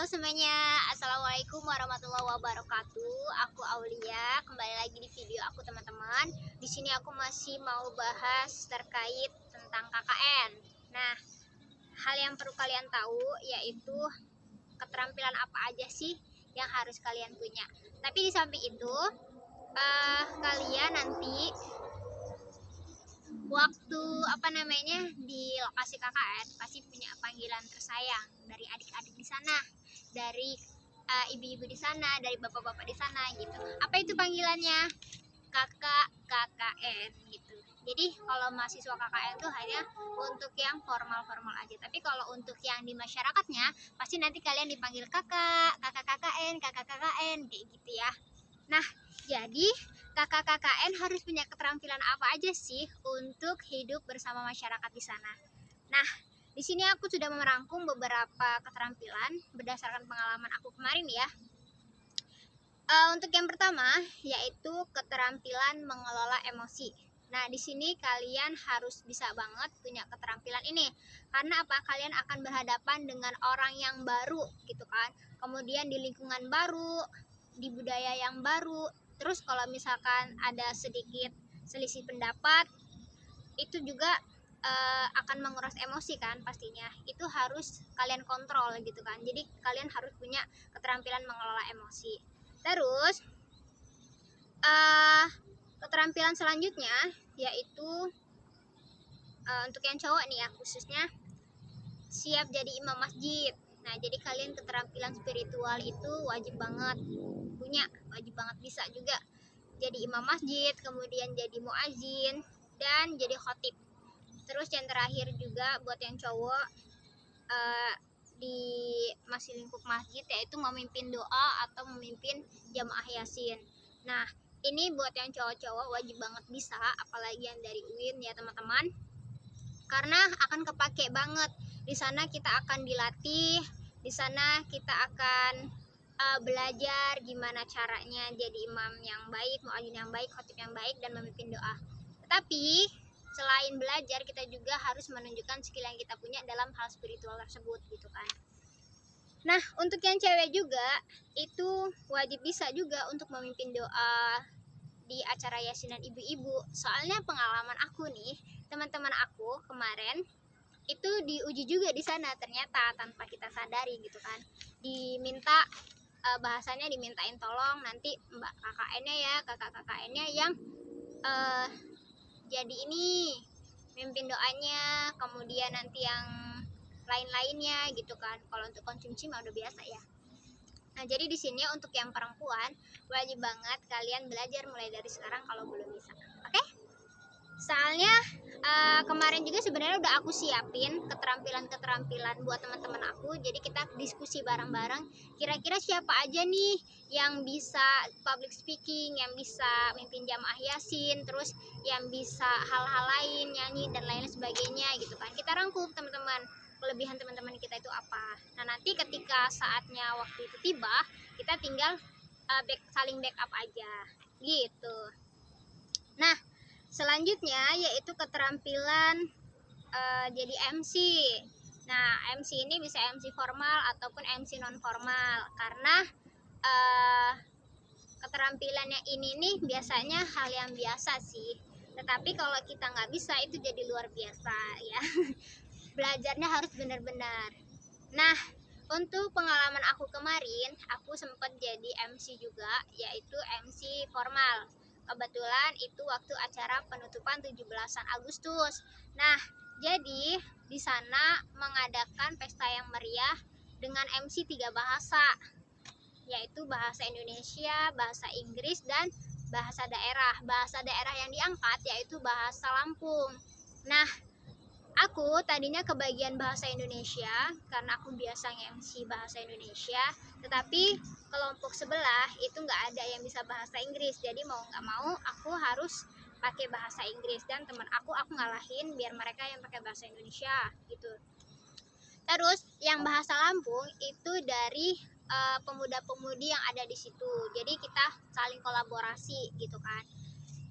Halo semuanya, Assalamualaikum warahmatullahi wabarakatuh. Aku Aulia, kembali lagi di video aku teman-teman. Di sini aku masih mau bahas terkait tentang KKN. Nah, hal yang perlu kalian tahu yaitu keterampilan apa aja sih yang harus kalian punya. Tapi di samping itu, kalian nanti waktu di lokasi KKN pasti punya panggilan tersayang dari adik-adik di sana, dari ibu-ibu di sana, dari bapak-bapak di sana gitu. Apa itu panggilannya? Kakak KKN gitu. Jadi kalau mahasiswa KKN itu hanya untuk yang formal-formal aja. Tapi kalau untuk yang di masyarakatnya pasti nanti kalian dipanggil kakak, kakak KKN, kakak KKN kayak gitu ya. Nah, jadi kakak KKN harus punya keterampilan apa aja sih untuk hidup bersama masyarakat di sana. Nah, di sini aku sudah merangkum beberapa keterampilan berdasarkan pengalaman aku kemarin ya. Untuk yang pertama yaitu keterampilan mengelola emosi. Nah, di sini kalian harus bisa banget punya keterampilan ini. Karena apa? Kalian akan berhadapan dengan orang yang baru gitu kan. Kemudian di lingkungan baru, di budaya yang baru. Terus kalau misalkan ada sedikit selisih pendapat, itu juga akan menguras emosi kan pastinya. Itu harus kalian kontrol gitu kan. Jadi kalian harus punya keterampilan mengelola emosi. Terus keterampilan selanjutnya yaitu untuk yang cowok nih ya, khususnya siap jadi imam masjid. Nah, jadi kalian keterampilan spiritual itu wajib banget punya, wajib banget bisa juga jadi imam masjid, kemudian jadi muazin dan jadi khotib. Terus yang terakhir juga buat yang cowok di masih lingkup masjid yaitu memimpin doa atau memimpin jamaah yasin. Nah, ini buat yang cowok-cowok wajib banget bisa, apalagi yang dari UIN ya teman-teman. Karena akan kepake banget. Di sana kita akan dilatih, di sana kita akan belajar gimana caranya jadi imam yang baik, muadzin yang baik, khatib yang baik dan memimpin doa. Tetapi selain belajar kita juga harus menunjukkan skill yang kita punya dalam hal spiritual tersebut gitu kan. Nah, untuk yang cewek juga itu wajib bisa juga untuk memimpin doa di acara yasinan ibu-ibu. Soalnya pengalaman aku nih, teman-teman aku kemarin itu diuji juga di sana ternyata tanpa kita sadari gitu kan. Diminta bahasanya dimintain tolong nanti mbak KKN-nya ya, kakak KKN-nya yang jadi ini mimpin doanya, kemudian nanti yang lain-lainnya gitu kan. Kalau untuk konsumsi mah udah biasa ya. Nah, jadi di sini untuk yang perempuan wajib banget kalian belajar mulai dari sekarang kalau belum bisa. Oke? Soalnya kemarin juga sebenarnya udah aku siapin keterampilan-keterampilan buat teman-teman aku. Jadi kita diskusi bareng-bareng. Kira-kira siapa aja nih yang bisa public speaking, yang bisa mimpin jamaah yasin, terus yang bisa hal-hal lain, nyanyi dan lain sebagainya gitu kan. Kita rangkum teman-teman kelebihan teman-teman kita itu apa. Nah, nanti ketika saatnya waktu itu tiba, kita tinggal saling backup aja gitu. Nah, selanjutnya yaitu keterampilan jadi MC. Nah, MC ini bisa MC formal ataupun MC non formal karena keterampilannya ini nih biasanya hal yang biasa sih. Tetapi kalau kita nggak bisa itu jadi luar biasa ya. Belajarnya harus benar-benar. Nah, untuk pengalaman aku kemarin, aku sempat jadi MC juga, yaitu MC formal. Kebetulan itu waktu acara penutupan 17-an Agustus. Nah, jadi di sana mengadakan pesta yang meriah dengan MC 3 bahasa, yaitu bahasa Indonesia, bahasa Inggris, dan bahasa daerah. Bahasa daerah yang diangkat yaitu bahasa Lampung. Nah, aku tadinya kebagian bahasa Indonesia karena aku biasa nge-MC bahasa Indonesia, tetapi kelompok sebelah itu nggak ada yang bisa bahasa Inggris, jadi mau nggak mau aku harus pakai bahasa Inggris dan teman aku ngalahin biar mereka yang pakai bahasa Indonesia gitu. Terus yang bahasa Lampung itu dari pemuda-pemudi yang ada di situ, jadi kita saling kolaborasi gitu kan.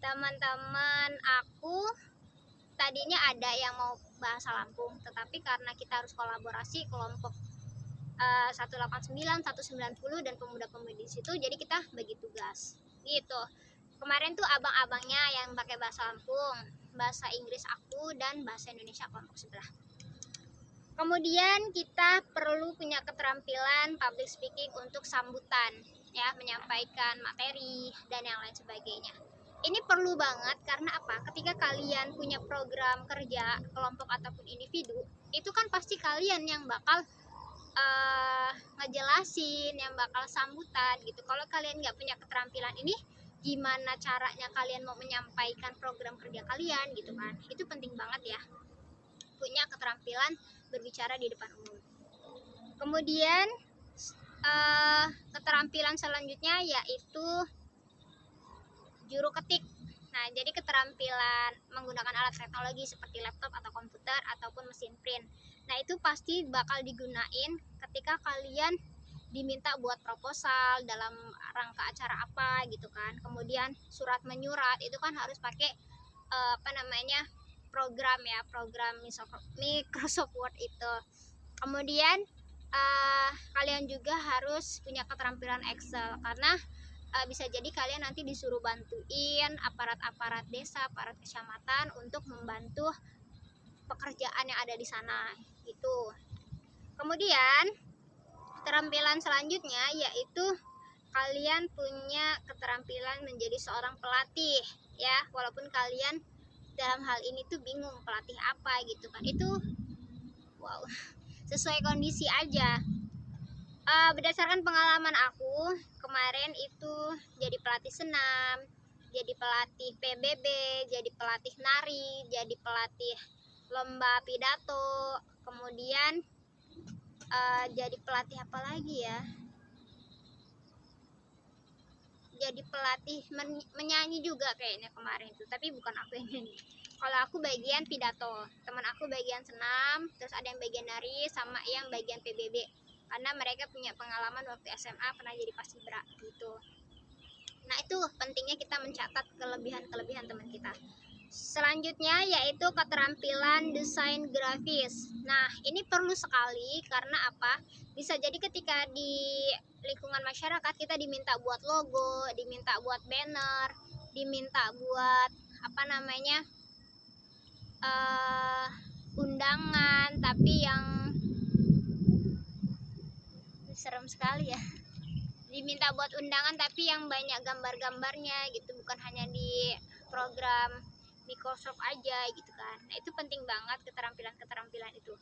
Teman-teman aku tadinya ada yang mau bahasa Lampung, tetapi karena kita harus kolaborasi kelompok 189, 190 dan pemuda-pemudi di situ. Jadi kita bagi tugas gitu. Kemarin tuh abang-abangnya yang pakai bahasa Lampung, bahasa Inggris aku, dan bahasa Indonesia kelompok sebelah. Kemudian kita perlu punya keterampilan public speaking untuk sambutan, ya, menyampaikan materi dan yang lain sebagainya. Ini perlu banget karena apa? Ketika kalian punya program kerja kelompok ataupun individu, itu kan pasti kalian yang bakal ngejelasin, yang bakal sambutan gitu. Kalau kalian nggak punya keterampilan ini, gimana caranya kalian mau menyampaikan program kerja kalian gitu kan? Itu penting banget ya, punya keterampilan berbicara di depan umum. Kemudian keterampilan selanjutnya yaitu juru ketik. Nah, jadi keterampilan menggunakan alat teknologi seperti laptop atau komputer ataupun mesin print. Nah, itu pasti bakal digunain ketika kalian diminta buat proposal dalam rangka acara apa gitu kan. Kemudian surat menyurat itu kan harus pakai program ya, program Microsoft Word itu. Kemudian kalian juga harus punya keterampilan Excel karena bisa jadi kalian nanti disuruh bantuin aparat-aparat desa, aparat kecamatan untuk membantu pekerjaan yang ada di sana gitu. Kemudian keterampilan selanjutnya yaitu kalian punya keterampilan menjadi seorang pelatih ya, walaupun kalian dalam hal ini tuh bingung pelatih apa gitu kan. Itu wow, sesuai kondisi aja. Berdasarkan pengalaman aku kemarin itu jadi pelatih senam, jadi pelatih PBB, jadi pelatih nari, jadi pelatih lomba pidato, kemudian jadi pelatih apa lagi ya, jadi pelatih menyanyi juga kayaknya kemarin itu, tapi bukan aku yang nyanyi. Kalau aku bagian pidato, teman aku bagian senam, terus ada yang bagian nari sama yang bagian PBB karena mereka punya pengalaman waktu SMA pernah jadi paskibra gitu. Nah, itu pentingnya kita mencatat kelebihan-kelebihan teman kita. Selanjutnya yaitu keterampilan desain grafis. Nah, ini perlu sekali karena apa? Bisa jadi ketika di lingkungan masyarakat kita diminta buat logo, diminta buat banner, diminta buat undangan, tapi yang serem sekali ya, diminta buat undangan tapi yang banyak gambar-gambarnya gitu, bukan hanya di program Microsoft aja gitu kan. Nah, itu penting banget keterampilan itu.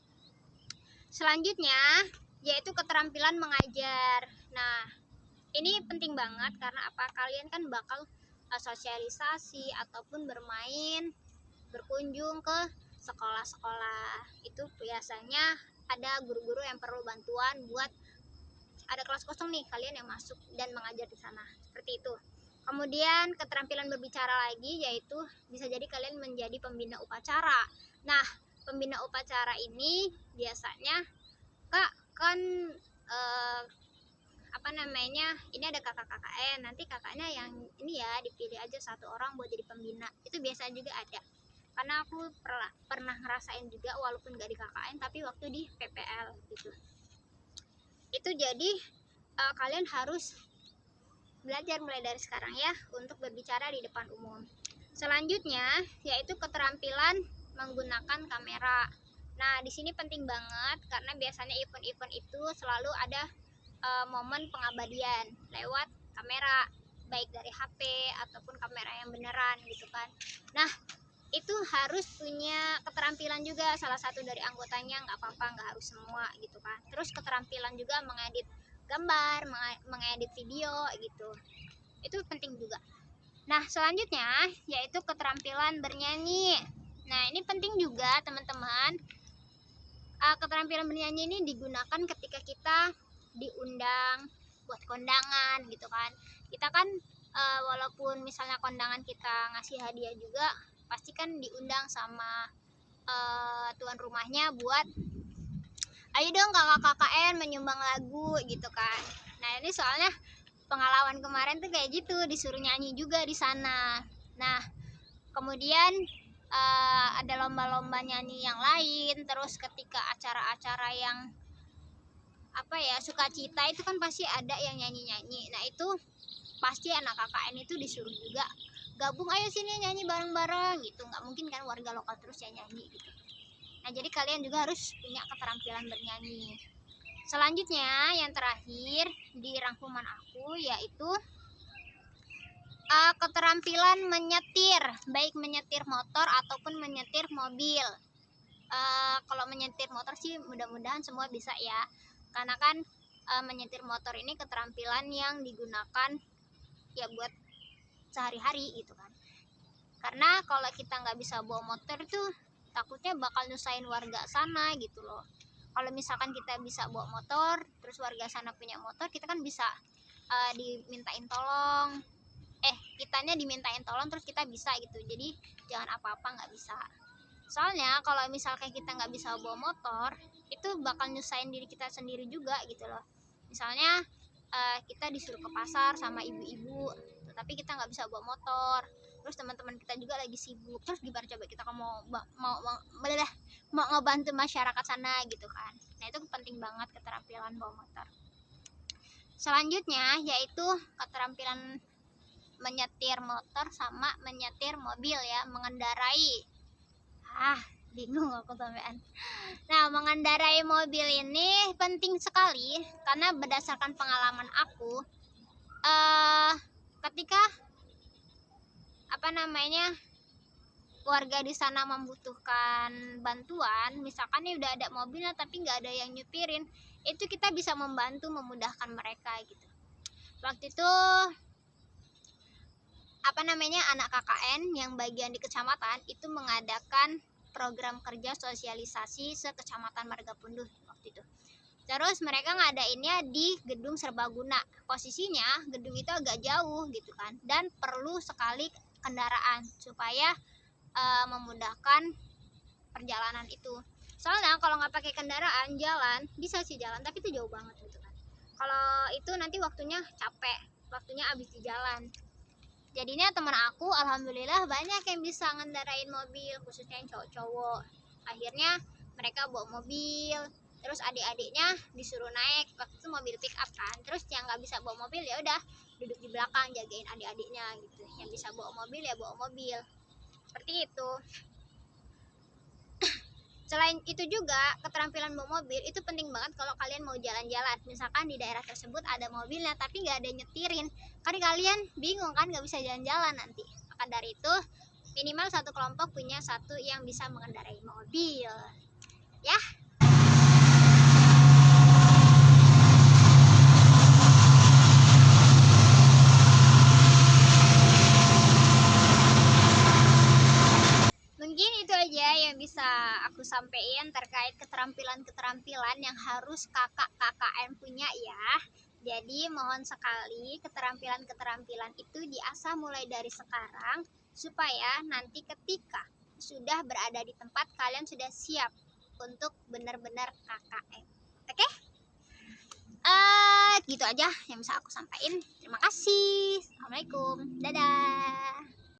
Selanjutnya yaitu keterampilan mengajar. Nah, ini penting banget karena apa? Kalian kan bakal sosialisasi ataupun berkunjung ke sekolah-sekolah. Itu biasanya ada guru-guru yang perlu bantuan buat ada kelas kosong nih, kalian yang masuk dan mengajar di sana. Seperti itu. Kemudian keterampilan berbicara lagi yaitu bisa jadi kalian menjadi pembina upacara. Nah, pembina upacara ini biasanya Kak kan ini ada kakak KKN, nanti kakaknya yang ini ya dipilih aja satu orang buat jadi pembina. Itu biasa juga ada. Karena aku pernah ngerasain juga walaupun gak di KKN tapi waktu di PPL gitu. Itu jadi kalian harus belajar mulai dari sekarang ya untuk berbicara di depan umum. Selanjutnya yaitu keterampilan menggunakan kamera. Nah, di sini penting banget karena biasanya event-event itu selalu ada momen pengabadian lewat kamera, baik dari HP ataupun kamera yang beneran gitu kan. Nah, itu harus punya keterampilan juga, salah satu dari anggotanya, nggak apa-apa, nggak harus semua gitu kan. Terus keterampilan juga mengedit gambar, mengedit video gitu, itu penting juga. Nah, selanjutnya yaitu keterampilan bernyanyi. Nah, ini penting juga teman-teman. Keterampilan bernyanyi ini digunakan ketika kita diundang buat kondangan gitu kan. Kita kan walaupun misalnya kondangan kita ngasih hadiah juga, pasti kan diundang sama tuan rumahnya buat ayo dong kakak KKN menyumbang lagu gitu kan. Nah, ini soalnya pengalaman kemarin tuh kayak gitu, disuruh nyanyi juga di sana. Nah, kemudian ada lomba-lomba nyanyi yang lain. Terus ketika acara-acara yang sukacita itu kan pasti ada yang nyanyi-nyanyi. Nah itu pasti anak KKN itu disuruh juga gabung, ayo sini nyanyi bareng-bareng gitu. Nggak mungkin kan warga lokal terus yang nyanyi gitu. Nah jadi kalian juga harus punya keterampilan bernyanyi. Selanjutnya yang terakhir di rangkuman aku yaitu keterampilan menyetir, baik menyetir motor ataupun menyetir mobil. Kalau menyetir motor sih mudah-mudahan semua bisa ya, karena kan menyetir motor ini keterampilan yang digunakan ya buat sehari-hari gitu kan. Karena kalau kita nggak bisa bawa motor tuh takutnya bakal nyusahin warga sana gitu loh. Kalau misalkan kita bisa bawa motor terus warga sana punya motor, kita kan bisa dimintain tolong, kitanya dimintain tolong terus kita bisa gitu. Jadi jangan apa-apa nggak bisa. Soalnya kalau misalkan kita nggak bisa bawa motor, itu bakal nyusahin diri kita sendiri juga gitu loh. Misalnya kita disuruh ke pasar sama ibu-ibu, tapi kita nggak bisa bawa motor. Terus teman-teman kita juga lagi sibuk. Terus gimana coba kita mau ngebantu masyarakat sana gitu kan. Nah itu penting banget keterampilan bawa motor. Selanjutnya yaitu keterampilan menyetir motor sama menyetir mobil ya, mengendarai. Bingung aku sampean. Nah, mengendarai mobil ini penting sekali karena berdasarkan pengalaman aku, ketika warga di sana membutuhkan bantuan, misalkan nih udah ada mobilnya tapi nggak ada yang nyupirin, itu kita bisa membantu memudahkan mereka gitu. Waktu itu anak KKN yang bagian di kecamatan itu mengadakan program kerja sosialisasi sekecamatan Margapunduh waktu itu. Terus mereka ngadainnya di gedung serbaguna. Posisinya gedung itu agak jauh gitu kan, dan perlu sekali kendaraan supaya memudahkan perjalanan itu. Soalnya kalau nggak pakai kendaraan jalan bisa sih jalan, tapi itu jauh banget gitu kan. Kalau itu nanti waktunya capek, waktunya habis di jalan. Jadinya teman aku alhamdulillah banyak yang bisa ngendarain mobil, khususnya yang cowok-cowok. Akhirnya mereka bawa mobil, terus adik-adiknya disuruh naik. Waktu itu mobil pick up kan, terus yang nggak bisa bawa mobil ya udah duduk di belakang jagain adik-adiknya gitu. Yang bisa bawa mobil ya bawa mobil, seperti itu. Selain itu juga keterampilan bawa mobil itu penting banget kalau kalian mau jalan-jalan. Misalkan di daerah tersebut ada mobilnya tapi nggak ada yang nyetirin, kan kalian bingung kan, nggak bisa jalan-jalan nanti. Maka dari itu minimal satu kelompok punya satu yang bisa mengendarai mobil ya. Mungkin itu aja yang bisa aku sampaikan terkait keterampilan-keterampilan yang harus kakak KKN punya ya. Jadi mohon sekali keterampilan-keterampilan itu diasah mulai dari sekarang supaya nanti ketika sudah berada di tempat kalian sudah siap untuk benar-benar KKN. Oke? Gitu aja yang bisa aku sampaikan. Terima kasih. Assalamualaikum. Dadah.